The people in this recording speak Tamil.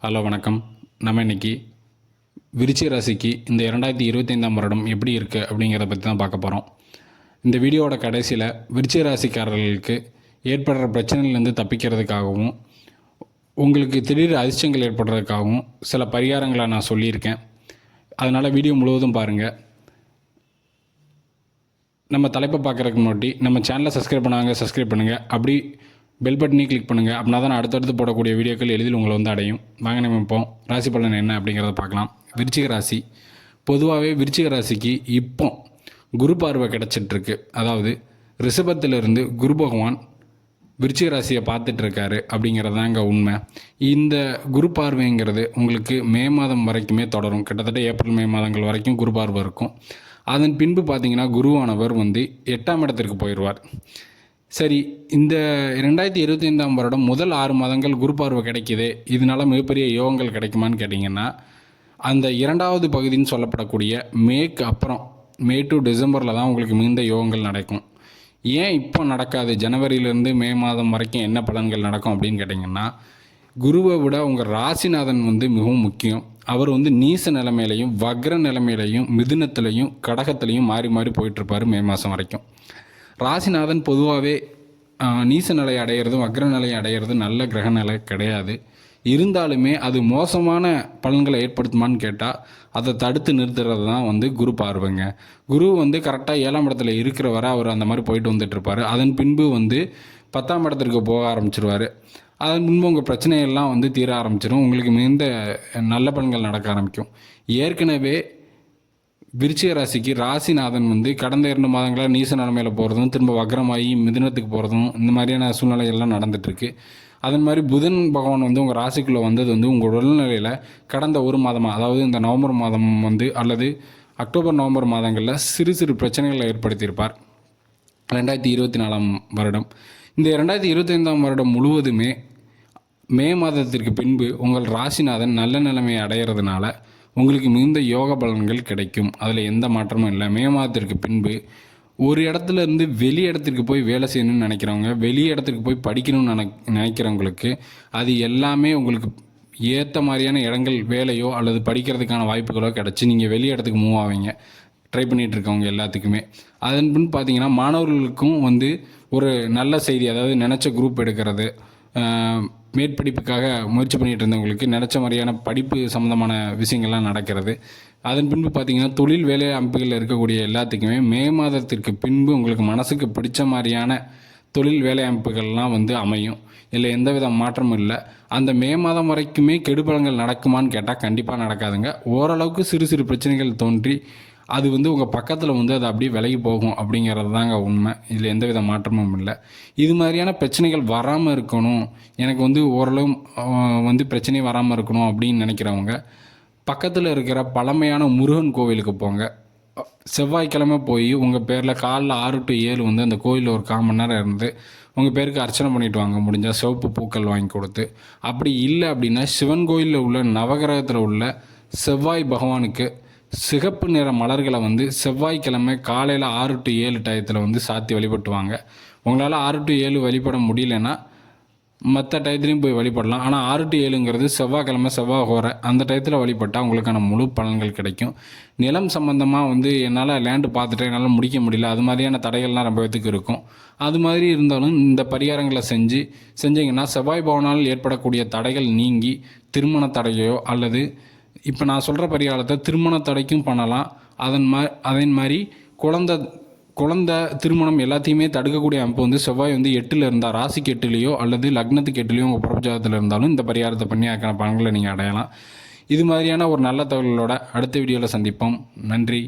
ஹலோ வணக்கம். நம்ம இன்றைக்கி விருச்சிக ராசிக்கு இந்த 2025ஆம் வருடம் எப்படி இருக்குது அப்படிங்கிறத பற்றி தான் பார்க்க போகிறோம். இந்த வீடியோவோட கடைசியில் விருச்சிக ராசிக்காரர்களுக்கு ஏற்படுற பிரச்சனையிலேருந்து தப்பிக்கிறதுக்காகவும் உங்களுக்கு திடீர் அதிர்ஷ்டங்கள் ஏற்படுறதுக்காகவும் சில பரிகாரங்களை நான் சொல்லியிருக்கேன். அதனால் வீடியோ முழுவதும் பாருங்கள். நம்ம தலைப்பை பார்க்குறதுக்கு முன்னாடி நம்ம சேனலை சப்ஸ்கிரைப் பண்ணுங்கள். அப்படி பெல் பட்டனையும் கிளிக் பண்ணுங்கள். அப்படின்னா தான் அடுத்தடுத்து போடக்கூடிய வீடியோக்கள் எளிதில் உங்களை வந்து அடையும். வாங்க நம்ம இப்போ ராசி பலன் என்ன அப்படிங்கிறத பார்க்கலாம். விருச்சிக ராசி. பொதுவாகவே விருச்சிக ராசிக்கு இப்போ குரு பார்வை கிடச்சிட்ருக்கு. அதாவது ரிஷபத்திலிருந்து குரு பகவான் விருச்சிக ராசியை பார்த்துட்ருக்காரு அப்படிங்கிறது தான் இங்கே உண்மை. இந்த குரு பார்வைங்கிறது உங்களுக்கு மே மாதம் வரைக்குமே தொடரும். கிட்டத்தட்ட ஏப்ரல் மே மாதங்கள் வரைக்கும் குரு பார்வை இருக்கும். அதன் பின்பு பார்த்திங்கன்னா குருவானவர் வந்து 8ஆம் இடத்திற்கு போயிடுவார். சரி, இந்த 2025ஆம் வருடம் முதல் 6 மாதங்கள் குரு பார்வை கிடைக்கிது. இதனால் மிகப்பெரிய யோகங்கள் கிடைக்குமான்னு கேட்டிங்கன்னா, அந்த இரண்டாவது பகுதின்னு சொல்லப்படக்கூடிய மேக்கு அப்புறம் மே டு டிசம்பரில் தான் உங்களுக்கு மிகுந்த யோகங்கள் நடக்கும். ஏன் இப்போ நடக்காது? ஜனவரியிலேருந்து மே மாதம் வரைக்கும் என்ன பலன்கள் நடக்கும் அப்படின்னு கேட்டிங்கன்னா, குருவை விட உங்கள் ராசிநாதன் வந்து மிகவும் முக்கியம். அவர் வந்து நீச நிலைமையிலையும் வக்ர நிலைமையிலையும் மிதுனத்திலையும் கடகத்திலையும் மாறி மாறி போயிட்டுருப்பார் மே மாதம் வரைக்கும். ராசிநாதன் பொதுவாகவே நீச நிலை அடையிறதும் வக்ர நிலை அடையிறதும் நல்ல கிரக நிலை கிடையாது. இருந்தாலுமே அது மோசமான பலன்களை ஏற்படுத்துமான்னு கேட்டால் அதை தடுத்து நிறுத்துறது தான் வந்து குரு பார்வைங்க. குரு வந்து கரெக்டாக 7ஆம் இடத்துல இருக்கிற வரை அவர் அந்த மாதிரி போயிட்டு வந்துட்டுருப்பார். அதன் பின்பு வந்து 10ஆம் இடத்திற்கு போக ஆரம்பிச்சிருவார். அதன் பின்பு உங்கள் பிரச்சனைகள்லாம் வந்து தீர ஆரம்பிச்சிடும். உங்களுக்கு மிகுந்த நல்ல பலன்கள் நடக்க ஆரம்பிக்கும். ஏற்கனவே விருச்சிக ராசிக்கு ராசிநாதன் வந்து கடந்த 2 மாதங்களாக நீச நிலைமையில் போகிறதும் திரும்ப வக்ரமாகி மிதுனத்துக்கு போகிறதும் இந்த மாதிரியான சூழ்நிலைகள்லாம் நடந்துகிட்ருக்கு. அதன் மாதிரி புதன் பகவான் வந்து உங்கள் ராசிக்குள்ளே வந்தது வந்து உங்கள் உடல்நிலையில் கடந்த 1 மாதமாக, அதாவது இந்த நவம்பர் மாதம் வந்து அல்லது அக்டோபர் நவம்பர் மாதங்களில் சிறு சிறு பிரச்சனைகளை ஏற்படுத்தியிருப்பார் 2024ஆம் வருடம். இந்த 2025ஆம் வருடம் முழுவதுமே மே மாதத்திற்கு பின்பு உங்கள் ராசிநாதன் நல்ல நிலைமையை அடையிறதுனால உங்களுக்கு மிகுந்த யோக பலன்கள் கிடைக்கும். அதில் எந்த மாற்றமும் இல்லை. மே மாதத்திற்கு பின்பு ஒரு இடத்துல இருந்து வெளி இடத்துக்கு போய் வேலை செய்யணும்னு நினைக்கிறவங்க, வெளி இடத்துக்கு போய் படிக்கணும்னு நினைக்கிறவங்களுக்கு அது எல்லாமே உங்களுக்கு ஏற்ற மாதிரியான இடங்கள், வேலையோ அல்லது படிக்கிறதுக்கான வாய்ப்புகளோ கிடச்சி நீங்கள் வெளி இடத்துக்கு மூவ் ஆவீங்க. ட்ரை பண்ணிகிட்டு இருக்கவங்க எல்லாத்துக்குமே. அதன் பின் பார்த்திங்கன்னா மாணவர்களுக்கும் வந்து ஒரு நல்ல செய்தி, அதாவது நினச்ச குரூப் எடுக்கிறது, மேற்படிப்புக்காக முயற்சி பண்ணிகிட்டு இருந்தவங்களுக்கு நினச்ச மாதிரியான படிப்பு சம்மந்தமான விஷயங்கள்லாம் நடக்கிறது. அதன் பின்பு பார்த்திங்கன்னா தொழில் வேலை அமைப்புகளில் இருக்கக்கூடிய எல்லாத்துக்குமே மே மாதத்திற்கு பின்பு உங்களுக்கு மனசுக்கு பிடிச்ச மாதிரியான தொழில் வேலை அமைப்புகள்லாம் வந்து அமையும். இல்லை எந்தவித மாற்றமும் இல்லை. அந்த மே மாதம் வரைக்குமே கெடுபலங்கள் நடக்குமான்னு கேட்டால் கண்டிப்பாக நடக்காதுங்க. ஓரளவுக்கு சிறு சிறு பிரச்சனைகள் தோன்றி அது வந்து உங்கள் பக்கத்தில் வந்து அது அப்படியே விலகி போகும் அப்படிங்கிறது தாங்க உண்மை. இதில் எந்தவித மாற்றமும் இல்லை. இது மாதிரியான பிரச்சனைகள் வராமல் இருக்கணும், எனக்கு வந்து ஓரளவு வந்து பிரச்சனை வராமல் இருக்கணும் அப்படின்னு நினைக்கிறவங்க பக்கத்தில் இருக்கிற பழமையான முருகன் கோவிலுக்கு போங்க. செவ்வாய்க்கிழமை போய் உங்கள் பேரில் காலைல 6 to 7 வந்து அந்த கோயிலில் ஒரு 1/4 மணி நேரம் இருந்து உங்கள் பேருக்கு அர்ச்சனை பண்ணிவிட்டு வாங்க. முடிஞ்சால் சிவப்பு பூக்கள் வாங்கி கொடுத்து, அப்படி இல்லை அப்படின்னா சிவன் கோயிலில் உள்ள நவகிரகத்தில் உள்ள செவ்வாய் பகவானுக்கு சிகப்பு நிற மலர்களை வந்து செவ்வாய்க்கிழமை காலையில் 6 to 7 டயத்தில் வந்து சாத்தி வழிபட்டுவாங்க. உங்களால் 6 to 7 வழிபட முடியலன்னா மற்ற டயத்துலையும் போய் வழிபடலாம். ஆனால் 6 to 7ங்கிறது செவ்வாய்க்கிழமை செவ்வாய் ஹோரை அந்த டயத்தில் வழிபட்டால் உங்களுக்கான முழு பலன்கள் கிடைக்கும். நிலம் சம்மந்தமாக வந்து என்னால் லேண்டு பார்த்துட்டு என்னால் முடிக்க முடியல, அது மாதிரியான தடைகள்லாம் ரொம்ப பேத்துக்கு இருக்கும். அது மாதிரி இருந்தாலும் இந்த பரிகாரங்களை செஞ்சீங்கன்னா செவ்வாய் பவனால் ஏற்படக்கூடிய தடைகள் நீங்கி திருமண தடையோ அல்லது இப்போ நான் சொல்கிற பரிகாரத்தை திருமண தடைக்கும் பண்ணலாம். அதன் மாதிரி குழந்தை திருமணம் எல்லாத்தையுமே தடுக்கக்கூடிய அமைப்பு வந்து செவ்வாய் வந்து 8ல் இருந்தால், ராசிக்கு 8லேயோ அல்லது லக்னத்துக்கு 8லேயோ உங்கள் பிரபஞ்சத்தில் இருந்தாலும் இந்த பரிகாரத்தை பண்ணி அதுக்கான பலன்களை நீங்கள் அடையலாம். இது மாதிரியான ஒரு நல்ல தகவலோட அடுத்த வீடியோவில் சந்திப்போம். நன்றி.